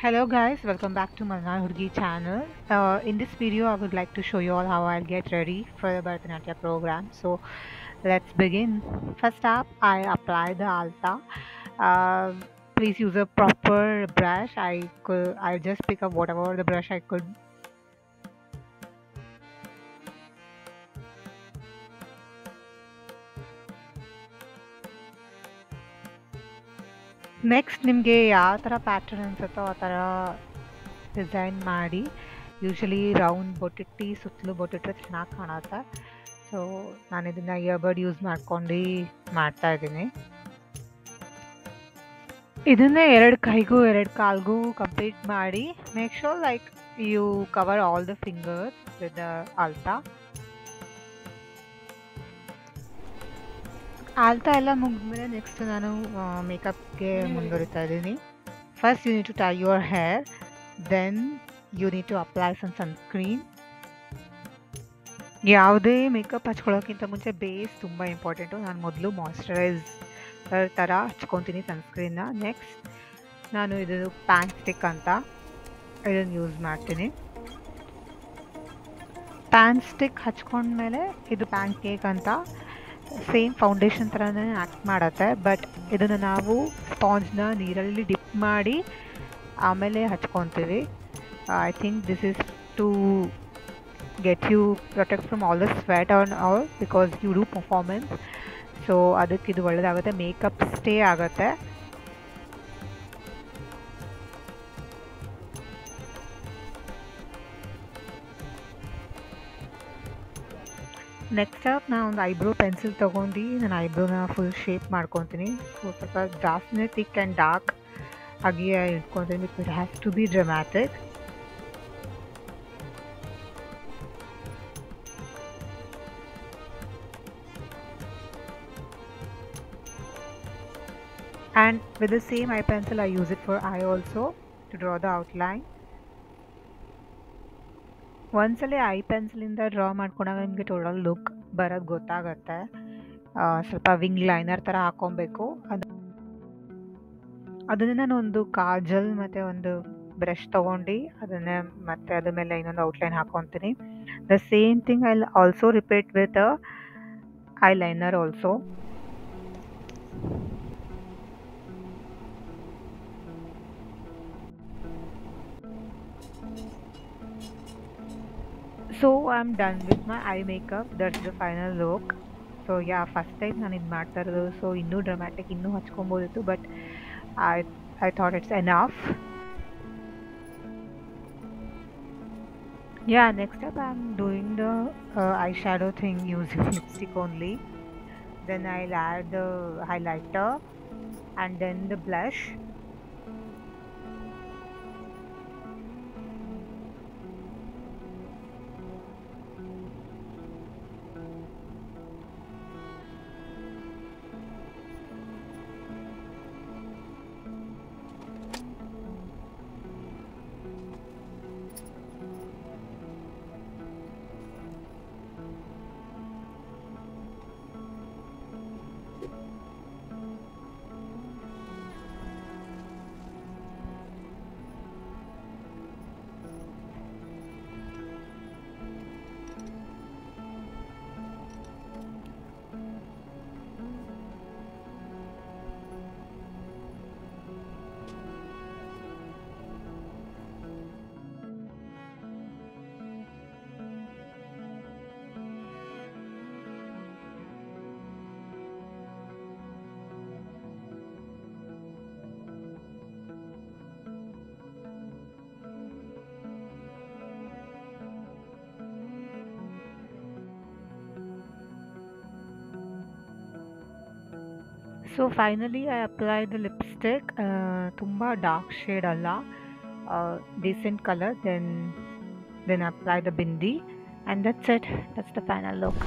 Hello guys, welcome back to Malnar Hurgi channel. In this video, I would like to show you all how I'll get ready for the Bharatanatyam program. So let's begin. First up, I apply the alta. Uh, Please use a proper brush. I just pick up whatever the brush I could. Next ನಿಮಗೆ ಯಾವ ಥರ pattern ಅನ್ಸುತ್ತೋ ಆ ಥರ design ಮಾಡಿ usually round ಬೊಟ್ಟಿಟ್ಟು ಸುತ್ತಲೂ ಬೊಟ್ಟಿಟ್ರೆ ಚೆನ್ನಾಗಿ ಕಾಣುತ್ತೆ. So ನಾನು ಇದನ್ನು ಇಯರ್ಬಡ್ ಯೂಸ್ ಮಾಡ್ಕೊಂಡು ಮಾಡ್ತಾ ಇದ್ದೀನಿ. ಇದನ್ನೇ ಎರಡು ಕೈಗೂ ಎರಡು ಕಾಲ್ಗೂ ಕಂಪ್ಲೀಟ್ ಮಾಡಿ make sure like you cover all the fingers with alta. Alta ಎಲ್ಲ ಮುಗಿದ್ಮೇಲೆ ನೆಕ್ಸ್ಟ್ ನಾನು ಮೇಕಪ್ಗೆ ಮುಂದುವರಿತಾ ಇದ್ದೀನಿ. First you need to tie your hair, then you need to apply some sunscreen. ಯಾವುದೇ ಮೇಕಪ್ ಹಚ್ಕೊಳ್ಳೋಕ್ಕಿಂತ ಮುಂಚೆ ಬೇಸ್ ತುಂಬ ಇಂಪಾರ್ಟೆಂಟು. ನಾನು ಮೊದಲು ಮಾಯ್ಶ್ಚರೈಸರ್ ಥರ ಹಚ್ಕೊತೀನಿ ಸನ್ಸ್ಕ್ರೀನ್ನ. ನೆಕ್ಸ್ಟ್ ನಾನು ಇದು ಪ್ಯಾನ್ ಸ್ಟಿಕ್ ಅಂತ ಇದನ್ನು ಯೂಸ್ ಮಾಡ್ತೀನಿ. ಪ್ಯಾನ್ ಸ್ಟಿಕ್ ಹಚ್ಕೊಂಡ್ಮೇಲೆ ಇದು ಪ್ಯಾನ್ ಕೇಕ್ ಅಂತ ಸೇಮ್ ಫೌಂಡೇಶನ್ ಥರನೇ ಆ್ಯಕ್ಟ್ ಮಾಡುತ್ತೆ, ಬಟ್ ಇದನ್ನು ನಾವು ಸ್ಪಾಂಜ್ನ ನೀರಲ್ಲಿ ಡಿಪ್ ಮಾಡಿ ಆಮೇಲೆ ಹಚ್ಕೊತೀವಿ. I think this is to get you protect from all the sweat on all because you do performance. So ಅದಕ್ಕೆ ಇದು ಒಳ್ಳೆಯದಾಗುತ್ತೆ, ಮೇಕಪ್ ಸ್ಟೇ ಆಗುತ್ತೆ. ನೆಕ್ಸ್ಟ್ ಅಪ್ ನಾನು ಒಂದು ಐಬ್ರೋ ಪೆನ್ಸಿಲ್ ತೊಗೊಂಡು ನಾನು ಐಬ್ರೋನ ಫುಲ್ ಶೇಪ್ ಮಾಡ್ಕೊತೀನಿ. ಸೊ ಸ್ವಲ್ಪ ಜಾಸ್ತಿನೇ ಥಿಕ್ ಆ್ಯಂಡ್ ಡಾರ್ಕ್ ಆಗಿ ಇಟ್ಕೊತೀನಿ because it has to B dramatic. And with the same eye pencil I use it for eye also to draw the outline. ಒಂದ್ಸಲ ಐ ಪೆನ್ಸಿಲಿಂದ ಡ್ರಾ ಮಾಡ್ಕೊಂಡಾಗ ನಿಮಗೆ ಟೋಟಲ್ ಲುಕ್ ಬರೋದು ಗೊತ್ತಾಗುತ್ತೆ. ಸ್ವಲ್ಪ ವಿಂಗ್ ಲೈನರ್ ಥರ ಹಾಕ್ಕೊಬೇಕು. ಅದನ್ನು ನಾನು ಒಂದು ಕಾಜಲ್ ಮತ್ತು ಒಂದು ಬ್ರಷ್ ತೊಗೊಂಡು ಅದನ್ನೇ ಮತ್ತೆ ಅದ್ರ ಮೇಲೆ ಇನ್ನೊಂದು ಔಟ್ಲೈನ್ ಹಾಕ್ಕೊತೀನಿ. The same thing I also repeat with eyeliner also. So I'm done with my eye makeup. That's the final look. So yeah, first time ನಾನು ಇದು ಮಾಡ್ತಾ ಇರೋದು, ಸೊ ಇನ್ನೂ ಡ್ರಾಮ್ಯಾಟಿಕ್ ಇನ್ನೂ ಹಚ್ಕೊಬೋದಿತ್ತು, but I thought it's enough. Yeah, next up I'm doing the eyeshadow thing using lipstick only. Then I'll add the highlighter and then the blush. So finally I apply the lipstick. ತುಂಬ dark shade ಅಲ್ಲ, decent colour. Then apply the bindi and that's it. That's the final look.